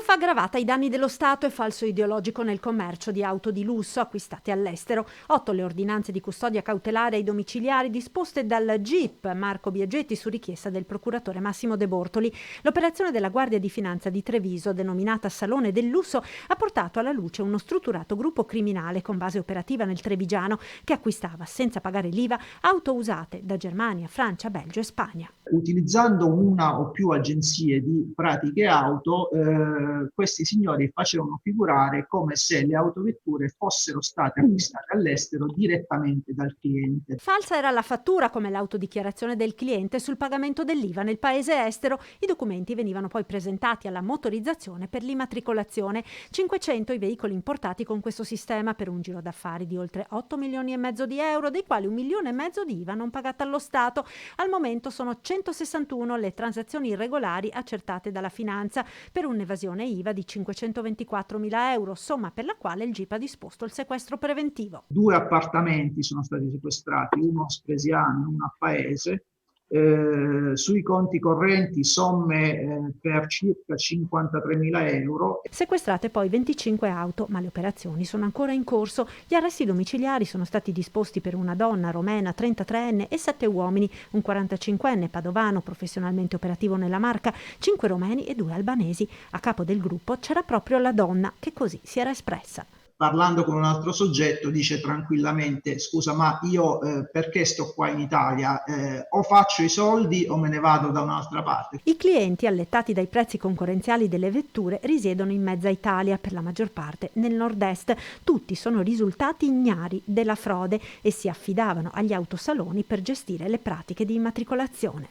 Truffa aggravata ai danni dello Stato e falso ideologico nel commercio di auto di lusso acquistate all'estero. 8 le ordinanze di custodia cautelare ai domiciliari disposte dal GIP Marco Biaggetti su richiesta del procuratore Massimo De Bortoli. L'operazione della Guardia di Finanza di Treviso, denominata Salone del Lusso, ha portato alla luce uno strutturato gruppo criminale con base operativa nel Trevigiano che acquistava senza pagare l'IVA auto usate da Germania, Francia, Belgio e Spagna. Utilizzando una o più agenzie di pratiche auto, questi signori facevano figurare come se le autovetture fossero state acquistate all'estero direttamente dal cliente. Falsa era la fattura, come l'autodichiarazione del cliente sul pagamento dell'IVA nel paese estero. I documenti venivano poi presentati alla motorizzazione per l'immatricolazione. 500 i veicoli importati con questo sistema per un giro d'affari di oltre 8 milioni e mezzo di euro, dei quali 1,5 milioni di IVA non pagata allo Stato. Al momento sono 161 le transazioni irregolari accertate dalla Finanza per un'evasione IVA di 524.000 euro, somma per la quale il GIP ha disposto il sequestro preventivo. 2 appartamenti sono stati sequestrati, uno a Spresiano e uno a Paese. Sui conti correnti somme per circa 53.000 euro. Sequestrate poi 25 auto, ma le operazioni sono ancora in corso. Gli arresti domiciliari sono stati disposti per una donna romena 33enne e 7 uomini, un 45enne padovano professionalmente operativo nella Marca, 5 romeni e 2 albanesi. A capo del gruppo c'era proprio la donna che così si era espressa. Parlando con un altro soggetto dice tranquillamente: scusa, ma io perché sto qua in Italia? O faccio i soldi o me ne vado da un'altra parte. I clienti, allettati dai prezzi concorrenziali delle vetture, risiedono in mezza Italia, per la maggior parte nel nord-est. Tutti sono risultati ignari della frode e si affidavano agli autosaloni per gestire le pratiche di immatricolazione.